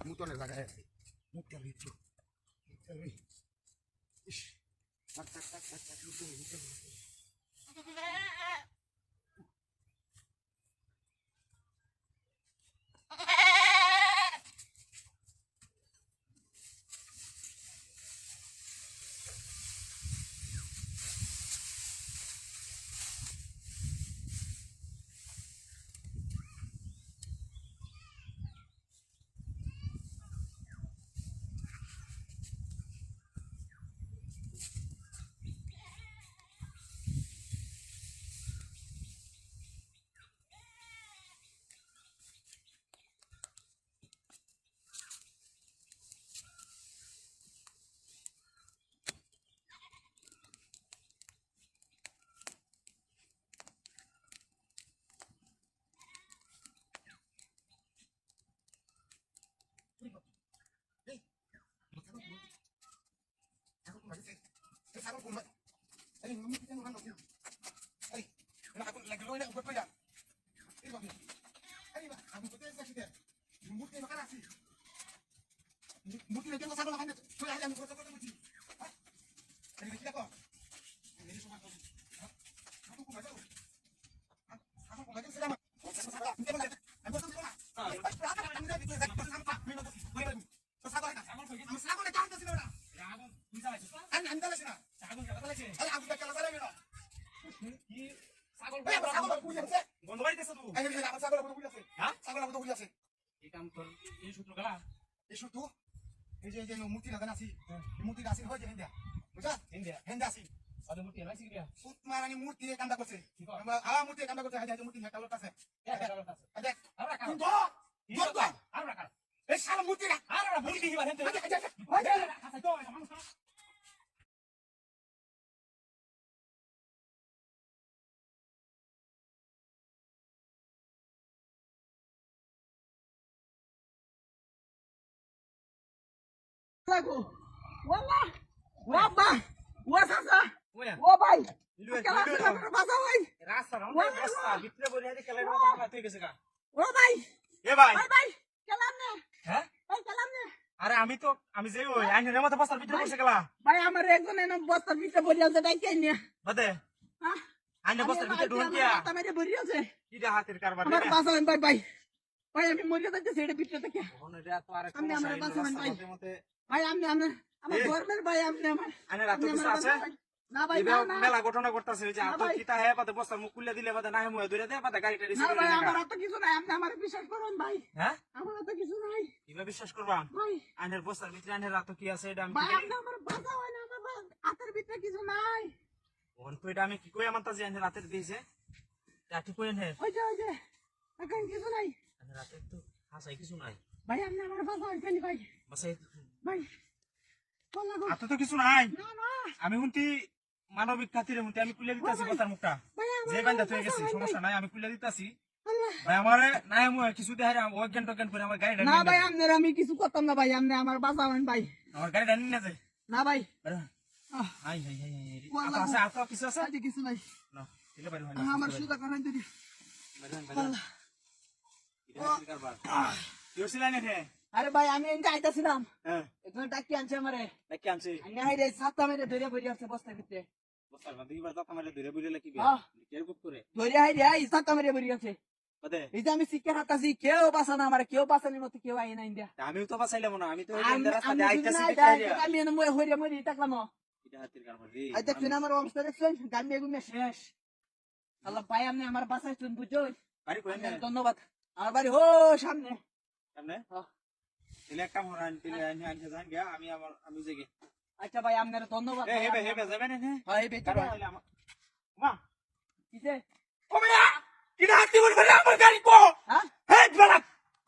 মুতনের জায়গায় আছে মুততে লিখছো ইস টাক টাক টাক টাক টাক মুততে মূর্তি লাগান আছি মূর্তি আসি হয়ে যায় বুঝা হেন্দা আসি আরে মূর্তি নাই সিরিয়া সুত মারানি মূর্তি কামটা করছে মূর্তি কামটা করছে হাজার মূর্তি হেটা লোক আছে দেখ আমরা কাম তো আমরা কাম এই শালা মূর্তি আমরা মূর্তি দিবা হেতে তো lagu wallah wabba wasasa ও ভাই কেলা কেলা বাসা ভাই রাস্তা রাস্তা ভিতরে বলে আরে কেলা মতো হাত হয়ে গেছে গা ও ভাই এ ভাই ভাই কেলাম নে হ্যাঁ ভাই কেলাম নে আরে আমি যে ওই আইনের মতো বস্তার ভিতরে বসে গেলা ভাই আমার একজন এনে বস্তার ভিতরে বড়ি আছে তাই কেন নে বাদে হ্যাঁ আইনের বস্তার ভিতরে ঢুন কিয়া তামেরে বড়ি আছে ইটা হাতের কারবার আমার বাসা ভাই ভাই ভাই আমি মরিয়া যাইতে সেটা ভিতরে থেকে ওনটা তো আরে আমি আমার বাসা ভাই মতে ভাই আমি আমার গর্মের ভাই আমি আমার আইনের রাত কিছু আছে না ভাই না না মেলা ঘটনা করতেছে যে আতো কিতা হে পাতে বস্তার মুখ খুলে দিলে পাতে নাই মুয়ে ধরে দে পাতে গাড়িটা রিসিভ না করে ভাই না আমার তো কিছু নাই আপনি আমার বিশ্বাস করুন ভাই হ্যাঁ আমার তো কিছু নাই কিভাবে বিশ্বাস করবা ভাই আইনের বস্তার ভিতরে আইনের রাত কি আছে এটা আমি ভাই আপনি আমার বাসা হয় না আমার হাতের ভিতরে কিছু নাই ওন তো এটা আমি কি কই আমার তাজি আইনের রাতের দিয়েছে তা ঠিক কই নে ওই যে এখন কিছু নাই আইনের রাতে তো হাসাই কিছু নাই ভাই আপনি আমার বাসা হয় কেন ভাই বাসে ভাই বলা গো আতো তো কিছু নাই না না আমি হুনতি মানবিক খাতিরে হুনতি আমি কুলে দিতাছি বস্তার মুখটা ভাই যে বান্দা হয়ে গেছে সমস্যা নাই আমি কুলে দিতাছি আল্লাহ ভাই আমারে নাই মুয়ে কিছু দেখারে অজ্ঞান টজ্ঞান করে আমার গাড়িটা না ভাই আপনার আমি কিছু করতাম না ভাই আপনি আমার বাসা হন ভাই আমার গাড়িটা নিয়ে যায় না ভাই হাই হাই হাই হাই আছে আতো কিছু আছে আজ কিছু নাই না দিলে বাড়ি হয় আমার সুদা করাই দিবি আল্লাহ আরে ভাই আমি এনটা আইতাছিলাম হ্যাঁ একজন ডাকি আনছে আমারে নাকি আনছি আমি হাইরে সাতটা মেরে ধরে বইরে আছে বস্তার ভিতরে বস্তার মধ্যে এবার তো আমারে ধরে বইলে কি হ্যাঁ কেরকুপ করে ধরে হাইরে আই সাতটা মেরে বইরে আছে বাদে এই যে আমি শিক্ষা হাতাছি কেউ বাসা না আমার কেউ বাসানির মতো কেউ আই না ইন্ডিয়া আমিও তো বাঁচাইলাম না আমি তো ওই আমি রাস্তা দিয়ে আইতাছি আমি এনে মই হইরে মরি দেখলাম এটা হাতের কারবার রে আই দেখছেন আমার অবস্থা দেখছেন গামি এগুমে শেষ আল্লাহ ভাই আপনি আমার বাসাইছেন বুঝছো বাড়ি কই না ধন্যবাদ আমার বাড়ি হো সামনে সামনে এলে একটা মোর আনতে আনতে যান গিয়া আমি জেগে আচ্ছা ভাই আপনার ধন্যবাদ এ হেবে যাবে না হ্যাঁ হেবে কারণ মা কিসে ও মিয়া কিনা হাতি বলবে আমার গাড়ি কো হ্যাঁ হে বলা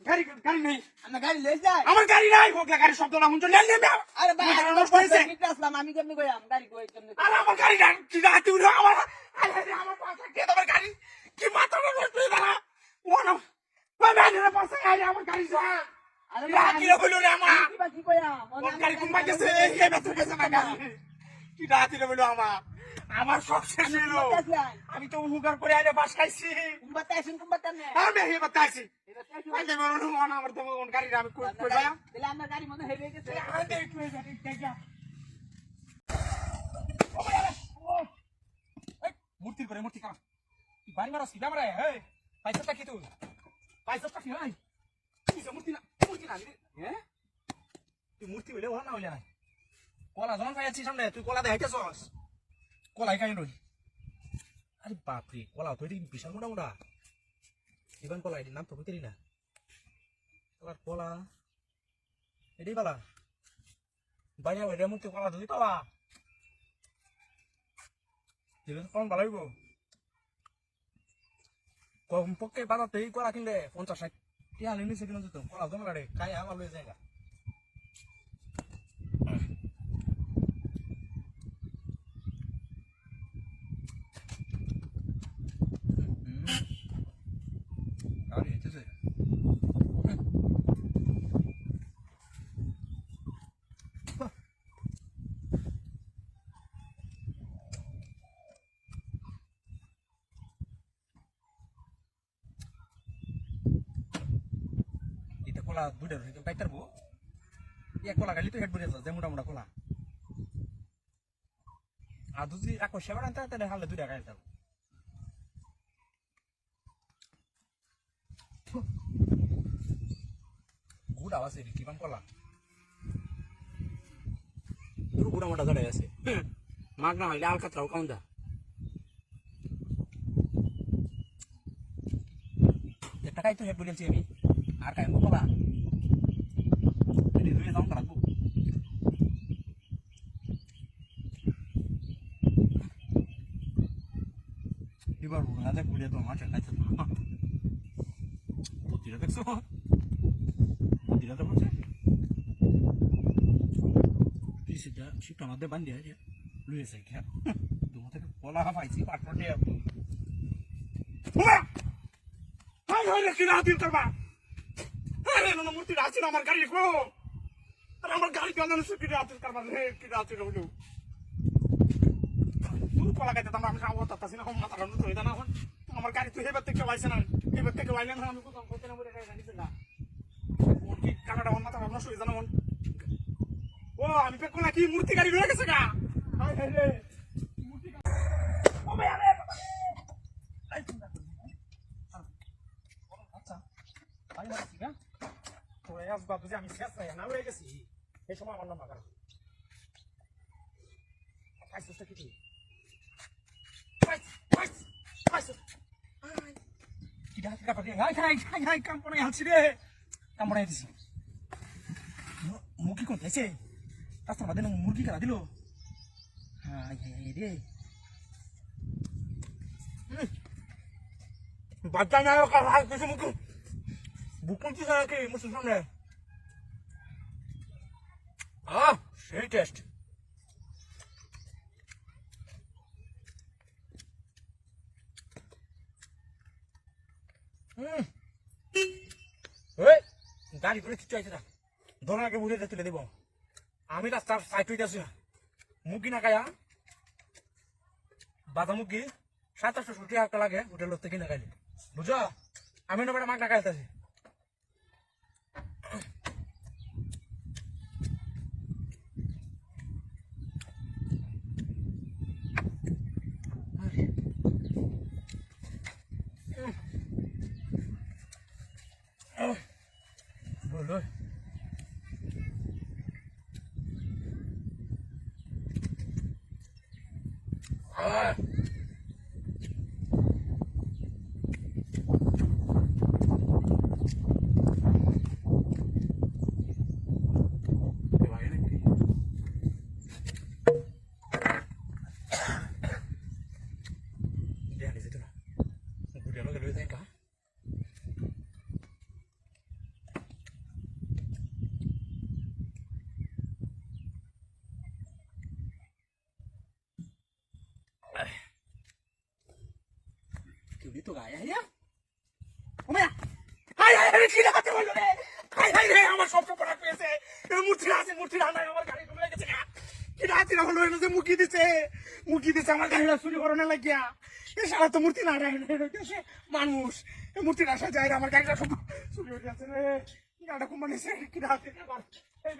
গাড়ি নেই আপনার গাড়ি লয়ে যায় আমার গাড়ি নাই হোকলা গাড়ি শব্দ না হুনছো নেন নেবে আরে ভাই আমার পয়সা নিতে আসলাম আমি কেমনে কইলাম গাড়ি কই কেমনে আরে আমার গাড়ি নাই কিনা হাতি বলবে আমার আরে আমার পাশে কে তোমার গাড়ি কি মাথা নষ্ট হয়ে গেল ও না বাবা পাশে আরে আমার গাড়ি যা আরে কি রে বললো রে আমা কি কইলাম ওর গাড়ি কুম্বা গেছে এই বেতু গেছে না গাড়ি কি রাতি রে বললো আমা আমার সব শেষ হইলো আমি তো হুগার করে আইলে বাস খাইছি Kumbatesin, kumbatan na. আমি হে বাতাইছি আইলে মরণ মন আমার তো কোন গাড়ি আমি কই কই ভাই Dila na gari mo na heavy kasi. আইলে একটু দেখা মূর্তির করে মূর্তি কাম তুই বাড়ি মারাস কি বামরা হে পয়সাটা কি তুই পয়সাটা কি ভাই তুই মূর্তি না হ্যাঁ তুই মূর্তি হইলে ওনা হইলে না কলা জন খাইছি সামনে তুই কলা দেখাইতেছস কলাই খাই নই আরে বাপ রে কলা তো এটি বিশাল মোটা মোটা জীবন কলা এটির নাম তো বুঝতেরি না কলার কলা এটি বালা বাইরে বাইরে মূর্তি কলা ধুই পাবা জীবন কম ভালো হইব কমপক্ষে বাজাতে এই কলা কিনলে 50-60 টিয়া নিচে কিনে যেত কলা জমা রে খাই আমার লয়ে জায়গা আরে এসেছে এটা কলা দুইটা রয়েছে কাইতার বো এক কলা গালি তো হেড বুড়ে আছে মোটা মোটা কলা আর যদি রাখো সেবার আনতে তাহলে হালে দুইটা গাইল যাবো গুড় আওয়াজ এর কি বাম কলা দুটো গুড়া মোটা ধরে আছে মাগ না হইলে আলকাতরাও কাউন দা একটা খাই তো হেড বলেছি আমি আর খাই কলা এটি ধুয়ে দাম রাখবো এবার রাজা ঘুরে তো মাছ খাইছে বুদ্ধিটা দেখছো বুদ্ধিটা তো বলছে পিসিটা শিপটা মধ্যে বান্ধি আছে লুয়েছে খেয়া তোমার থেকে কলা পাইছি পাটপট দিয়ে হাই হাই রে কিনা দিন করবা আরে না মূর্তি আছে না আমার গাড়ি গো আর আমার গাড়ি কেন সুকি রাতে করবা রে কি রাতে রইলো তুই কলা খাইতে আমরা আমি খাওয়া তাতাছি না মাথা রান্না তো হইতা না এখন আমার গাড়ি তো হেবার থেকে পাইছে না হেবার থেকে পাইলে না আমি কোথাও করতে না বলে গাড়ি না ওর কি কানাডা ওর মাথা রান্না হইতা না ও আমি পেক কোলা কি মূর্তি গাড়ি রয়ে গেছে গা হাই হাই রে মূর্তি ও ভাই আরে আচ্ছা আমি মারছি না তোরা আসবা বুঝি আমি শেষ নাই না রয়ে গেছি এই সময় আমার নাম বাগান পাইছিস কি তুই মুরগি কোন আছে রাস্তার মধ্যে মুরগি খেলা দিল রে বাচ্চা না মুখে বুকুন কি মুসুর সামনে সেই টেস্ট গাড়ি করে কিছু আছে না ধরাকে বুঝে তুলে দেব আমি রাস্তার সাইড হইতে আছি মুরগি না খায়া বাদা মুরগি 700 টাকা লাগে হোটেল থেকে কিনে খাইলে বুঝো আমি না বেটা মাগনা খাইতেছি বলো তো গায়ে আমার সব পড়া পেয়েছে মূর্তি আছে মূর্তি রান্নায় আমার গাড়ি ঢুকে গেছে কি রাত্রি হলো মুখি দিছে মুরগি দিচ্ছে আমার গাড়িটা চুরি করানো লাগিয়া এ সারা তো মূর্তি না মানুষ এই মূর্তি আসা যায় আমার গাড়িটা সব চুরি হয়ে যাচ্ছে রে গাড়িটা কোম্পানি কি রাখে এই